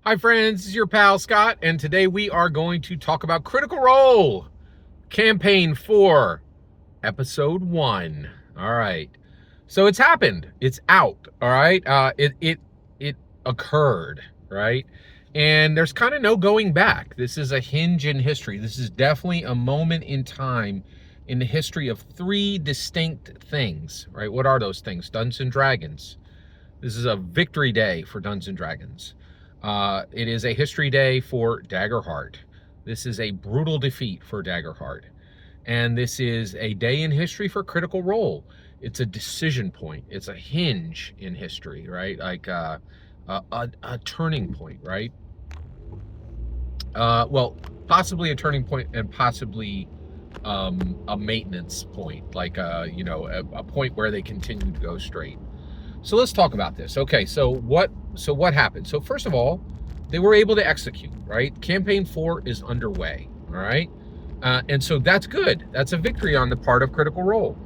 Hi friends, this is your pal Scott, and today we are going to talk about Critical Role, Campaign 4, Episode 1. All right. So it's happened. It's out. All right. It occurred, right? And there's kind of no going back. This is a hinge in history. This is definitely a moment in time in the history of three distinct things, right? What are those things? Dungeons and Dragons. This is a victory day for Dungeons and Dragons. It is a history day for Daggerheart. This is a brutal defeat for Daggerheart. And this is a day in history for Critical Role. It's a decision point. It's a hinge in history, right? Like a turning point, right? Well, possibly a turning point and possibly a maintenance point, like a point where they continue to go straight. So let's talk about this. Okay, so what happened? So first of all, they were able to execute, right? Campaign 4 is underway, all right? And so that's good. That's a victory on the part of Critical Role.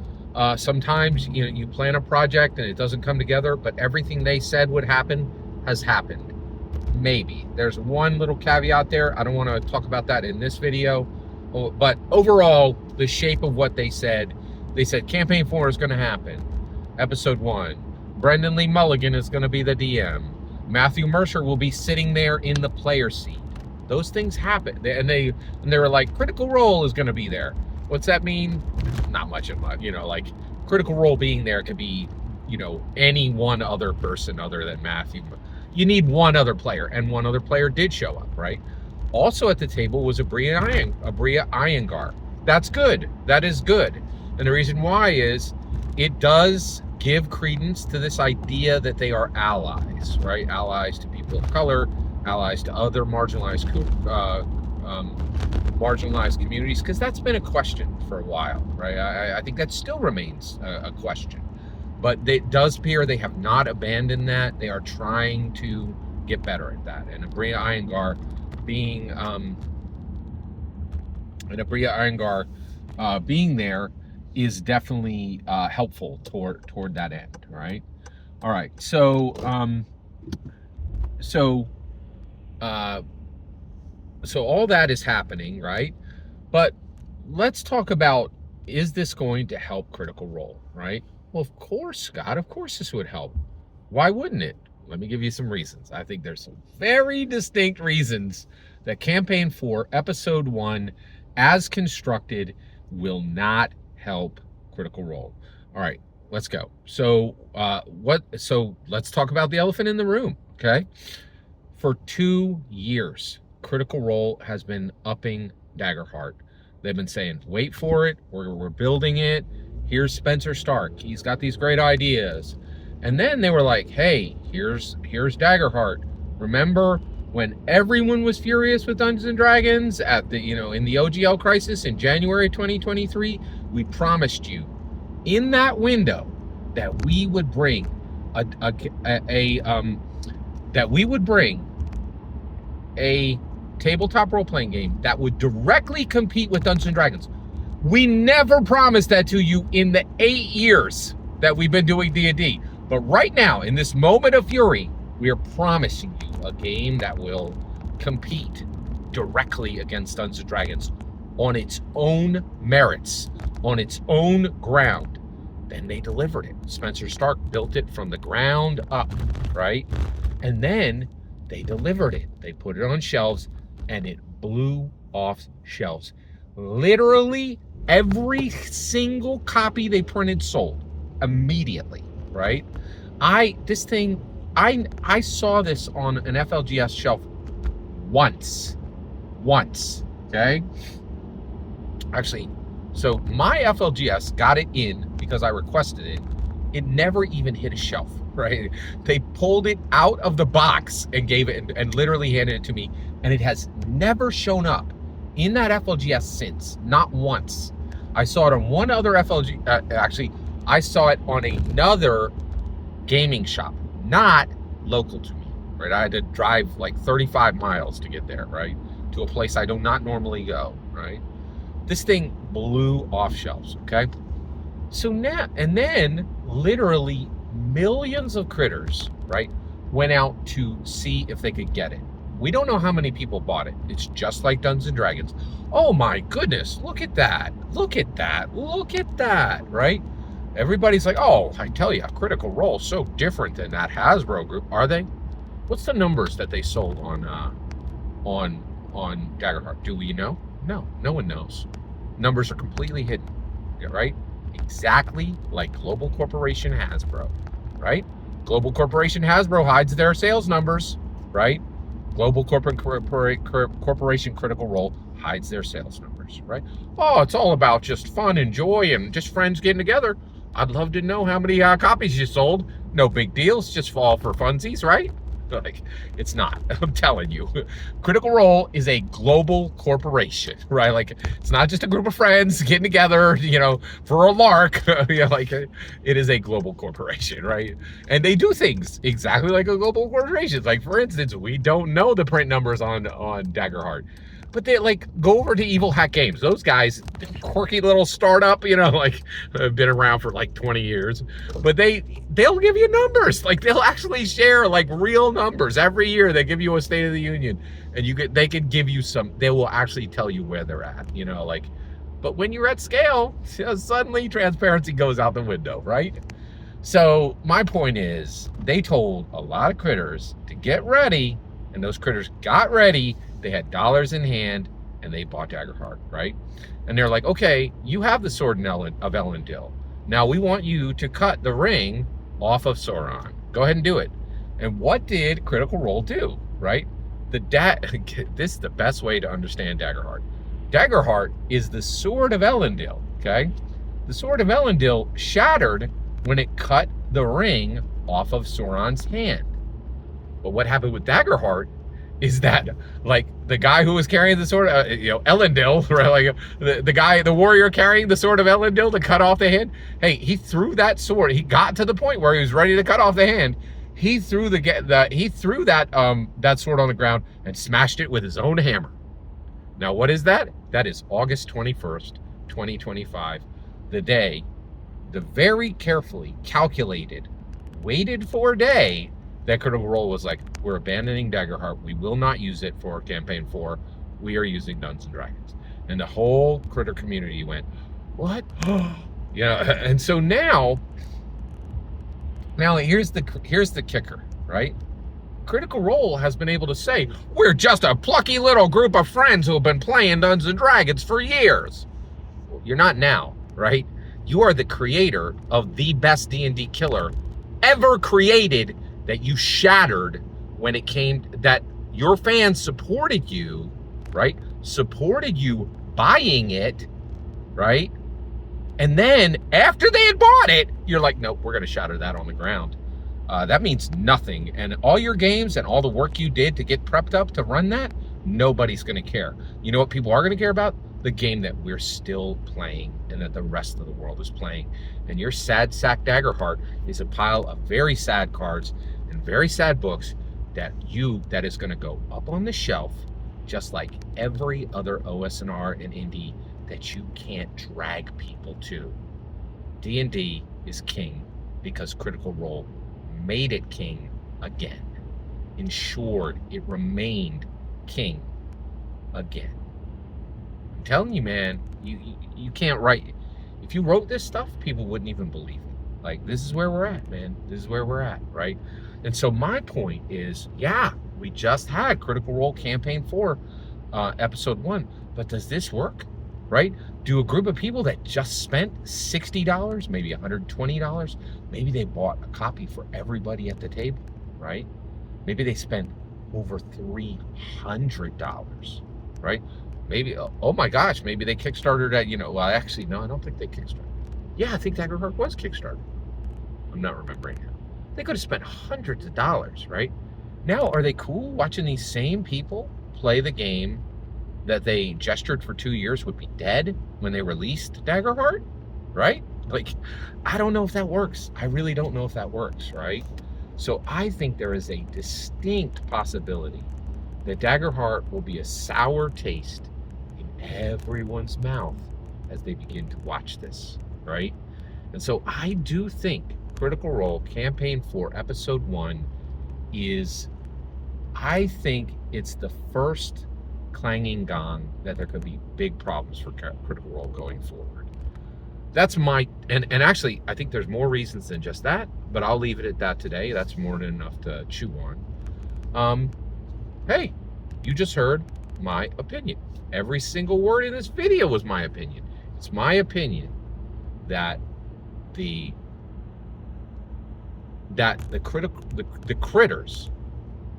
Sometimes you plan a project and it doesn't come together, but everything they said would happen has happened. Maybe. There's one little caveat there. I don't want to talk about that in this video. But overall, the shape of what they said Campaign 4 is going to happen. Episode 1. Brendan Lee Mulligan is going to be the DM. Matthew Mercer will be sitting there in the player seat. Those things happen. And they were like, Critical Role is going to be there. What's that mean? Not much of much. Like Critical Role being there could be, any one other person other than Matthew. You need one other player, and one other player did show up, right? Also at the table was Abria Iyengar. That's good. That is good. And the reason why is it does give credence to this idea that they are allies, right? Allies to people of color, allies to other marginalized communities, because that's been a question for a while, right? I think that still remains a question. But it does appear they have not abandoned that. They are trying to get better at that. And Abria Iyengar being there is definitely helpful toward that end, right? All right, so all that is happening, right? But let's talk about, is this going to help Critical Role, right? Well, of course, Scott, of course this would help. Why wouldn't it? Let me give you some reasons. I think there's some very distinct reasons that Campaign 4, Episode 1, as constructed, will not help Critical Role. All right, let's go. So let's talk about the elephant in the room, okay? For 2 years, Critical Role has been upping Daggerheart. They've been saying, wait for it, we're building it. Here's Spencer Stark. He's got these great ideas. And then they were like, hey, here's Daggerheart. Remember when everyone was furious with Dungeons and Dragons at the, in the OGL crisis in January 2023? We promised you in that window that we would bring a tabletop role-playing game that would directly compete with Dungeons and Dragons. We never promised that to you in the 8 years that we've been doing D&D. But right now, in this moment of fury, we are promising you a game that will compete directly against Dungeons and Dragons on its own merits, on its own ground. Then they delivered it. Spencer Stark built it from the ground up, right? And then they delivered it. They put it on shelves, and it blew off shelves. Literally every single copy they printed sold immediately, right? I saw this on an FLGS shelf once, okay? Actually, so my FLGS got it in because I requested it. It never even hit a shelf, right? They pulled it out of the box and gave it and literally handed it to me, and it has never shown up in that FLGS since, not once. I saw it on one other actually, I saw it on another gaming shop, not local to me, right? I had to drive like 35 miles to get there, right? To a place I do not normally go, right? This thing blew off shelves, okay? So now, and then literally millions of critters, right, went out to see if they could get it. We don't know how many people bought it. It's just like Dungeons and Dragons. Oh my goodness, look at that. Look at that. Look at that, right? Everybody's like, oh, I tell you, Critical Role so different than that Hasbro group. Are they? What's the numbers that they sold on Daggerheart? Do we know? No, no one knows. Numbers are completely hidden, right? Exactly like Global Corporation Hasbro, right? Global Corporation Hasbro hides their sales numbers, right? Global Corporation Critical Role hides their sales numbers, right? Oh, it's all about just fun and joy and just friends getting together. I'd love to know how many copies you sold. No big deal. It's just all for funsies, right? Like, it's not. I'm telling you. Critical Role is a global corporation, right? Like, it's not just a group of friends getting together, for a lark. It is a global corporation, right? And they do things exactly like a global corporation. Like, for instance, we don't know the print numbers on Daggerheart, but they go over to Evil Hat Games. Those guys, quirky little startup, have been around for 20 years, but they'll give you numbers. They'll actually share real numbers every year. They give you a State of the Union, and they can give you they will actually tell you where they're at, but when you're at scale, suddenly transparency goes out the window, right? So my point is, they told a lot of critters to get ready, and those critters got ready. They had dollars in hand, and they bought Daggerheart, right? And they're like, okay, you have the Sword of Elendil. Now we want you to cut the ring off of Sauron. Go ahead and do it. And what did Critical Role do, right? This is the best way to understand Daggerheart. Daggerheart is the Sword of Elendil, okay? The Sword of Elendil shattered when it cut the ring off of Sauron's hand. But what happened with Daggerheart is that, the guy who was carrying the sword, Elendil, right? The warrior carrying the Sword of Elendil to cut off the hand. Hey, he threw that sword. He got to the point where he was ready to cut off the hand. He threw that sword on the ground and smashed it with his own hammer. Now, what is that? That is August 21st, 2025, the day, the very carefully calculated, waited for day that Critical Role was like, we're abandoning Daggerheart. We will not use it for Campaign 4. We are using Dungeons and Dragons. And the whole critter community went, what? And so now here's the kicker, right? Critical Role has been able to say, we're just a plucky little group of friends who have been playing Dungeons and Dragons for years. Well, you're not now, right? You are the creator of the best D&D killer ever created, that you shattered when it came, that your fans supported you, right? Supported you buying it, right? And then after they had bought it, you're like, nope, we're going to shatter that on the ground. That means nothing. And all your games and all the work you did to get prepped up to run that, nobody's going to care. You know what people are going to care about? The game that we're still playing and that the rest of the world is playing. And your sad sack Daggerheart is a pile of very sad cards and very sad books that is going to go up on the shelf, just like every other OSNR and indie that you can't drag people to. D&D is king because Critical Role made it king again, ensured it remained king again. I'm telling you, man, you can't write. If you wrote this stuff, people wouldn't even believe it. This is where we're at, man. This is where we're at, right? And so my point is, yeah, we just had Critical Role Campaign 4, Episode 1, but does this work, right? Do a group of people that just spent $60, maybe $120, maybe they bought a copy for everybody at the table, right? Maybe they spent over $300, right? Maybe, oh my gosh, maybe they Kickstarted at, well, actually, no, I don't think they Kickstarted. Yeah, I think Daggerheart was Kickstarted. I'm not remembering now. They could have spent hundreds of dollars, right? Now, are they cool watching these same people play the game that they gestured for 2 years would be dead when they released Daggerheart, right? I don't know if that works. I really don't know if that works, right? So I think there is a distinct possibility that Daggerheart will be a sour taste in everyone's mouth as they begin to watch this, right? And so I do think Critical Role Campaign 4 Episode 1 is, I think it's the first clanging gong that there could be big problems for Critical Role going forward. That's my, and actually, I think there's more reasons than just that, but I'll leave it at that today. That's more than enough to chew on. Hey, you just heard my opinion. Every single word in this video was my opinion. It's my opinion that the critters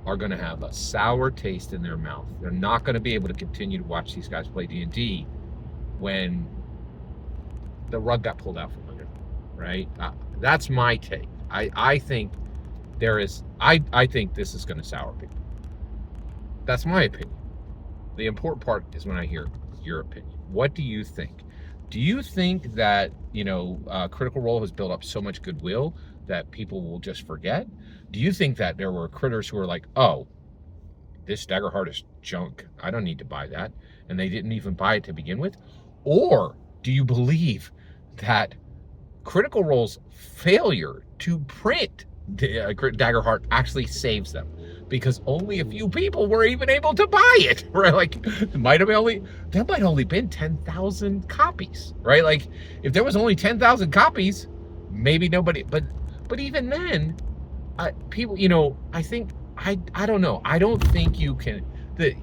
are going to have a sour taste in their mouth. They're not going to be able to continue to watch these guys play D&D when the rug got pulled out from under them, right? That's my take. I think I think this is going to sour people. That's my opinion. The important part is when I hear your opinion. What do you think? Do you think that, Critical Role has built up so much goodwill that people will just forget? Do you think that there were critters who were like, oh, this Daggerheart is junk, I don't need to buy that, and they didn't even buy it to begin with? Or do you believe that Critical Role's failure to print Daggerheart actually saves them? Because only a few people were even able to buy it, right? Like, there might only been 10,000 copies, right? Like, if there was only 10,000 copies, maybe nobody, but even then, people, I think, I don't know. I don't think you can, the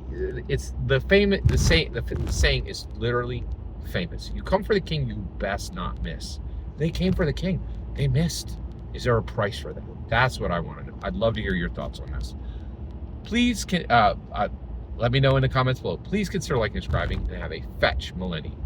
saying is literally famous. You come for the king, you best not miss. They came for the king. They missed. Is there a price for that? That's what I want to know. I'd love to hear your thoughts on this. Please let me know in the comments below. Please consider liking and subscribing, and have a fetch millennium.